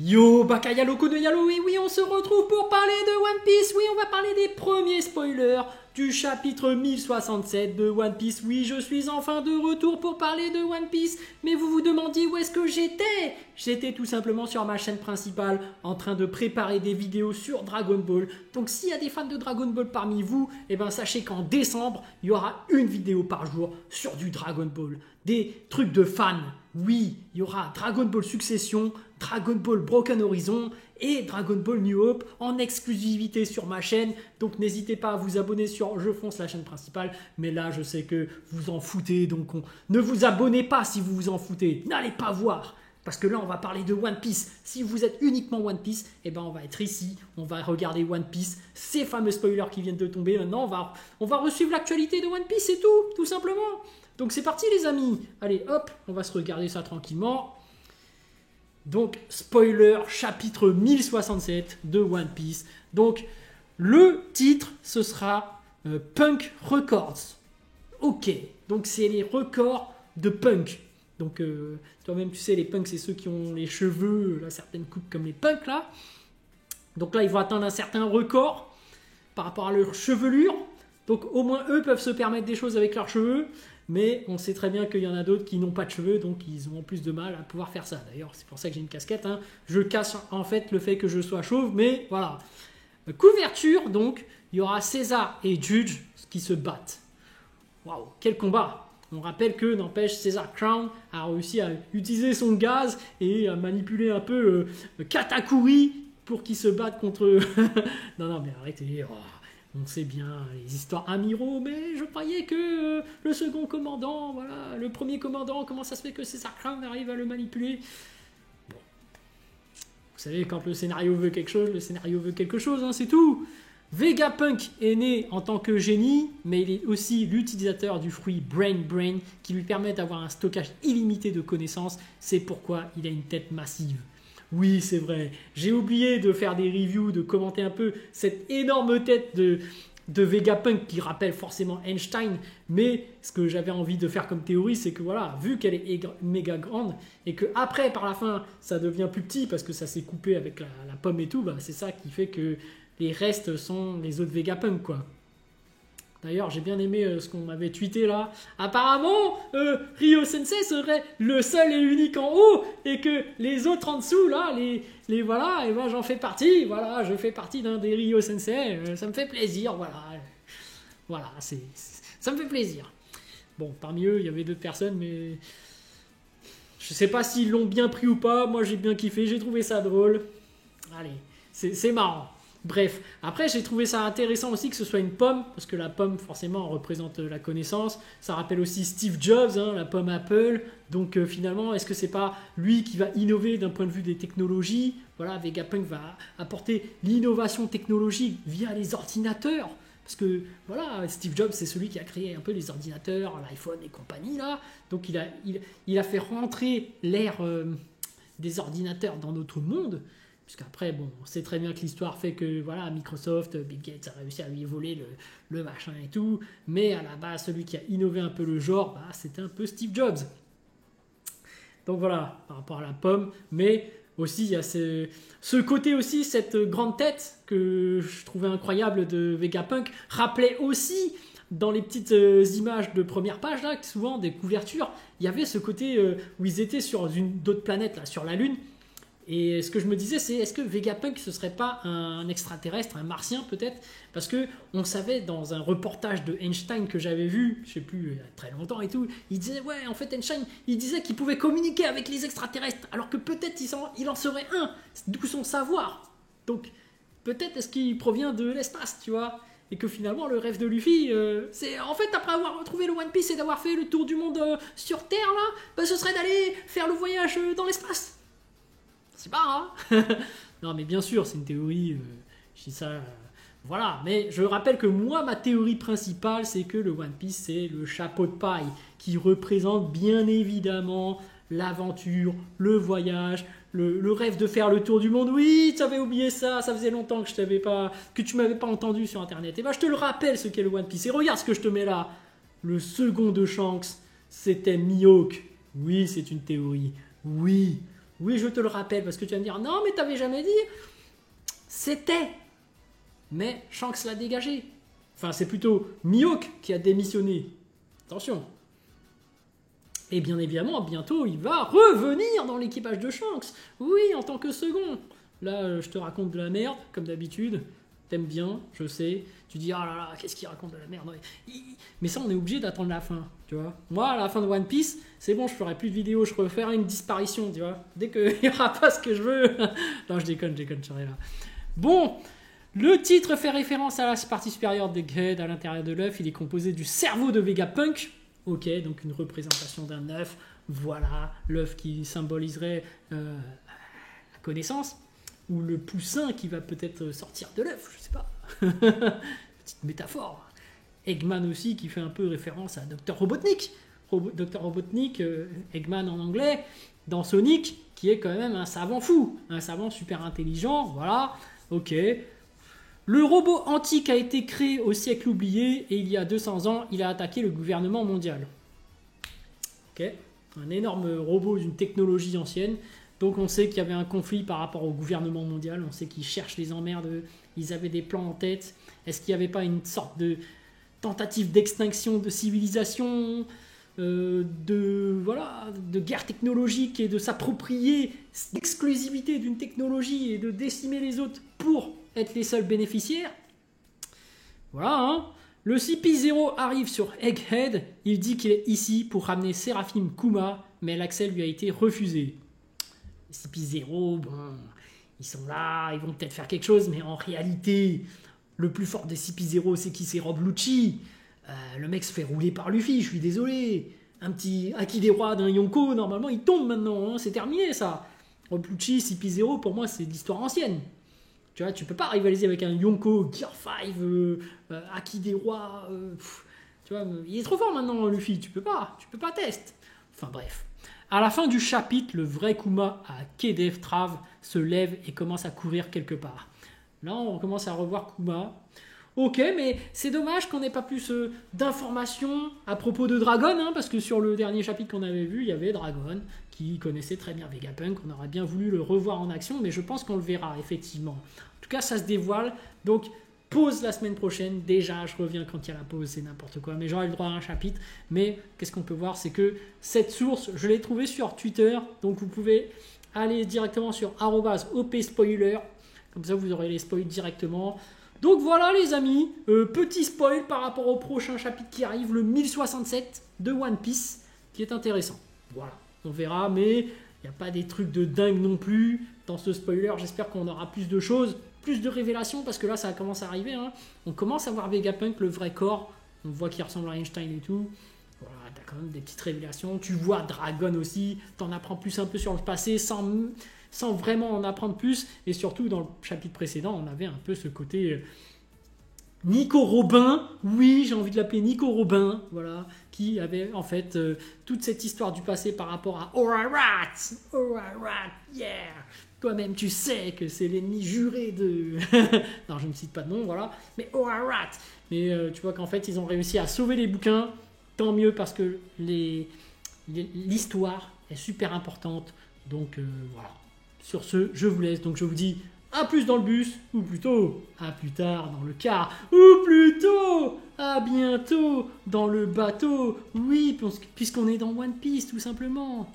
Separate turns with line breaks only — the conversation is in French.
Yo, Bakaya Loco de Yalo, et oui, on se retrouve pour parler de One Piece. Oui, on va parler des premiers spoilers du chapitre 1067 de One Piece. Oui, je suis enfin de retour pour parler de One Piece. Mais vous vous demandiez où est-ce que j'étais? J'étais tout simplement sur ma chaîne principale en train de préparer des vidéos sur Dragon Ball. Donc s'il y a des fans de Dragon Ball parmi vous, eh ben sachez qu'en décembre, il y aura une vidéo par jour sur du Dragon Ball. Des trucs de fans. Oui, il y aura Dragon Ball Succession, Dragon Ball Broken Horizon et Dragon Ball New Hope en exclusivité sur ma chaîne. Donc n'hésitez pas à vous abonner sur Je Fonce, la chaîne principale. Mais là, je sais que vous en foutez, donc ne vous abonnez pas si vous vous en foutez. N'allez pas voir. Parce que là, on va parler de One Piece. Si vous êtes uniquement One Piece, eh ben on va être ici, on va regarder One Piece, ces fameux spoilers qui viennent de tomber. Maintenant, on va resuivre l'actualité de One Piece, c'est tout simplement. Donc c'est parti les amis. Allez, hop, on va se regarder ça tranquillement. Donc, spoiler, chapitre 1067 de One Piece. Donc, le titre, ce sera Punk Records. Ok, donc c'est les records de Punk. Donc, toi-même, tu sais, les punks, c'est ceux qui ont les cheveux, là, certaines coupes comme les punks, là. Donc là, ils vont atteindre un certain record par rapport à leur chevelure. Donc, au moins, eux peuvent se permettre des choses avec leurs cheveux. Mais on sait très bien qu'il y en a d'autres qui n'ont pas de cheveux, donc ils ont plus de mal à pouvoir faire ça. D'ailleurs, c'est pour ça que j'ai une casquette. Hein. Je cache en fait le fait que je sois chauve, mais voilà. Couverture, donc, il y aura César et Judge qui se battent. Waouh, quel combat! On rappelle que, n'empêche, César Crown a réussi à utiliser son gaz et à manipuler un peu Katakuri pour qu'ils se battent contre... non, mais arrêtez. Oh. On sait bien les histoires amiraux, mais je croyais que le second commandant, voilà, le premier commandant, comment ça se fait que César Crown arrive à le manipuler? Bon. Vous savez, quand le scénario veut quelque chose, le scénario veut quelque chose, hein, c'est tout. Vegapunk est né en tant que génie, mais il est aussi l'utilisateur du fruit Brain qui lui permet d'avoir un stockage illimité de connaissances. C'est pourquoi il a une tête massive. Oui, c'est vrai. J'ai oublié de faire des reviews, de commenter un peu cette énorme tête de Vegapunk qui rappelle forcément Einstein. Mais ce que j'avais envie de faire comme théorie, c'est que voilà, vu qu'elle est méga grande et que après, par la fin, ça devient plus petit parce que ça s'est coupé avec la pomme et tout, bah, c'est ça qui fait que les restes sont les autres Vegapunk, quoi. D'ailleurs, j'ai bien aimé ce qu'on m'avait tweeté là. Apparemment, Ryo Sensei serait le seul et unique en haut et que les autres en dessous, là, les voilà, et ben j'en fais partie. Voilà, je fais partie d'un des Ryo Sensei. Ça me fait plaisir, voilà. Voilà, ça me fait plaisir. Bon, parmi eux, il y avait d'autres personnes, mais je sais pas s'ils l'ont bien pris ou pas. Moi, j'ai bien kiffé, j'ai trouvé ça drôle. Allez, c'est marrant. Bref, après j'ai trouvé ça intéressant aussi que ce soit une pomme, parce que la pomme forcément représente la connaissance, ça rappelle aussi Steve Jobs, hein, la pomme Apple, donc finalement est-ce que c'est pas lui qui va innover d'un point de vue des technologies? Voilà, Vegapunk va apporter l'innovation technologique via les ordinateurs, parce que voilà, Steve Jobs c'est celui qui a créé un peu les ordinateurs, l'iPhone et compagnie là, donc il a fait rentrer l'ère des ordinateurs dans notre monde. Puisqu'après, bon, on sait très bien que l'histoire fait que voilà, Microsoft, Bill Gates a réussi à lui voler le machin et tout, mais à la base, celui qui a innové un peu le genre, bah, c'était un peu Steve Jobs. Donc voilà, par rapport à la pomme, mais aussi il y a ce côté aussi, cette grande tête que je trouvais incroyable de Vegapunk, rappelait aussi dans les petites images de première page, là, souvent des couvertures, il y avait ce côté où ils étaient sur d'autres planètes, là, sur la Lune. Et ce que je me disais, c'est est-ce que Vegapunk ce serait pas un extraterrestre, un martien peut-être? Parce que on savait dans un reportage de Einstein que j'avais vu, je sais plus, il y a très longtemps et tout, il disait ouais, en fait Einstein, il disait qu'il pouvait communiquer avec les extraterrestres, alors que peut-être il en serait un, d'où son savoir. Donc peut-être est-ce qu'il provient de l'espace, tu vois? Et que finalement le rêve de Luffy, c'est en fait après avoir retrouvé le One Piece et d'avoir fait le tour du monde sur Terre là, bah, ce serait d'aller faire le voyage dans l'espace. C'est pas, hein. Non, mais bien sûr, c'est une théorie. Je dis ça. Voilà. Mais je rappelle que moi, ma théorie principale, c'est que le One Piece, c'est le chapeau de paille qui représente bien évidemment l'aventure, le voyage, le rêve de faire le tour du monde. Oui, tu avais oublié ça. Ça faisait longtemps que tu m'avais pas entendu sur Internet. Et ben, je te le rappelle ce qu'est le One Piece. Et regarde ce que je te mets là. Le second de Shanks, c'était Mihawk. Oui, c'est une théorie. Oui. Oui, je te le rappelle, parce que tu vas me dire, non, mais t'avais jamais dit. C'était. Mais Shanks l'a dégagé. Enfin, c'est plutôt Mihawk qui a démissionné. Attention. Et bien évidemment, bientôt, il va revenir dans l'équipage de Shanks. Oui, en tant que second. Là, je te raconte de la merde, comme d'habitude. T'aimes bien, je sais. Tu dis, ah là là, qu'est-ce qu'il raconte de la merde. Mais ça, on est obligé d'attendre la fin, tu vois. Moi, à la fin de One Piece, c'est bon, je ferai plus de vidéos, je referai une disparition, tu vois. Dès qu'il n'y aura pas ce que je veux. Non, je déconne, je serai là. Bon, le titre fait référence à la partie supérieure d'Egghead à l'intérieur de l'œuf. Il est composé du cerveau de Vegapunk. Ok, donc une représentation d'un œuf. Voilà, l'œuf qui symboliserait la connaissance. Ou le poussin qui va peut-être sortir de l'œuf, je sais pas. Petite métaphore. Eggman aussi qui fait un peu référence à Dr Robotnik. Dr Robotnik, Eggman en anglais, dans Sonic, qui est quand même un savant fou, un savant super intelligent, voilà, ok. Le robot antique a été créé au siècle oublié et il y a 200 ans, il a attaqué le gouvernement mondial. Ok, un énorme robot d'une technologie ancienne. Donc on sait qu'il y avait un conflit par rapport au gouvernement mondial, on sait qu'ils cherchent les emmerdes, ils avaient des plans en tête. Est-ce qu'il n'y avait pas une sorte de tentative d'extinction de civilisation, de guerre technologique et de s'approprier l'exclusivité d'une technologie et de décimer les autres pour être les seuls bénéficiaires? Voilà, hein. Le CP0 arrive sur Egghead, il dit qu'il est ici pour ramener Seraphim Kuma, mais l'accès lui a été refusé. CP0, bon, ils sont là, ils vont peut-être faire quelque chose, mais en réalité, le plus fort des CP0, c'est qui? C'est Rob Lucci. Le mec se fait rouler par Luffy, je suis désolé. Un petit Haki des rois d'un Yonko, normalement, il tombe maintenant, hein, c'est terminé ça. Rob Lucci, CP0, pour moi, c'est de l'histoire ancienne. Tu vois, tu peux pas rivaliser avec un Yonko, Gear 5, Haki des rois. Tu vois, il est trop fort maintenant, Luffy, tu peux pas tester. Enfin bref. À la fin du chapitre, le vrai Kuma à Kedev Trav se lève et commence à courir quelque part. Là, on commence à revoir Kuma. Ok, mais c'est dommage qu'on n'ait pas plus d'informations à propos de Dragon, hein, parce que sur le dernier chapitre qu'on avait vu, il y avait Dragon, qui connaissait très bien Vegapunk. On aurait bien voulu le revoir en action, mais je pense qu'on le verra, effectivement. En tout cas, ça se dévoile. Donc, pause la semaine prochaine. Déjà, je reviens quand il y a la pause, c'est n'importe quoi. Mais j'aurai le droit à un chapitre. Mais qu'est-ce qu'on peut voir, c'est que cette source, je l'ai trouvée sur Twitter. Donc, vous pouvez aller directement sur @opspoiler. Comme ça, vous aurez les spoils directement. Donc voilà les amis, petit spoil par rapport au prochain chapitre qui arrive, le 1067 de One Piece, qui est intéressant. Voilà, on verra, mais il n'y a pas des trucs de dingue non plus dans ce spoiler. J'espère qu'on aura plus de choses, plus de révélations, parce que là ça commence à arriver. Hein. On commence à voir Vegapunk, le vrai corps, on voit qu'il ressemble à Einstein et tout. Voilà, t'as quand même des petites révélations. Tu vois Dragon aussi, t'en apprends plus un peu sur le passé sans vraiment en apprendre plus. Et surtout, dans le chapitre précédent, on avait un peu ce côté Nico Robin. Oui, j'ai envie de l'appeler Nico Robin. Voilà, qui avait en fait toute cette histoire du passé par rapport à Orarat. Orarat, yeah. Toi-même, tu sais que c'est l'ennemi juré de... non, je ne cite pas de nom, voilà. Mais Orarat. Mais tu vois qu'en fait, ils ont réussi à sauver les bouquins. Tant mieux parce que l'histoire est super importante. Donc voilà. Sur ce, je vous laisse. Donc je vous dis à plus dans le bus, ou plutôt à plus tard dans le car, ou plutôt à bientôt dans le bateau. Oui, puisqu'on est dans One Piece tout simplement.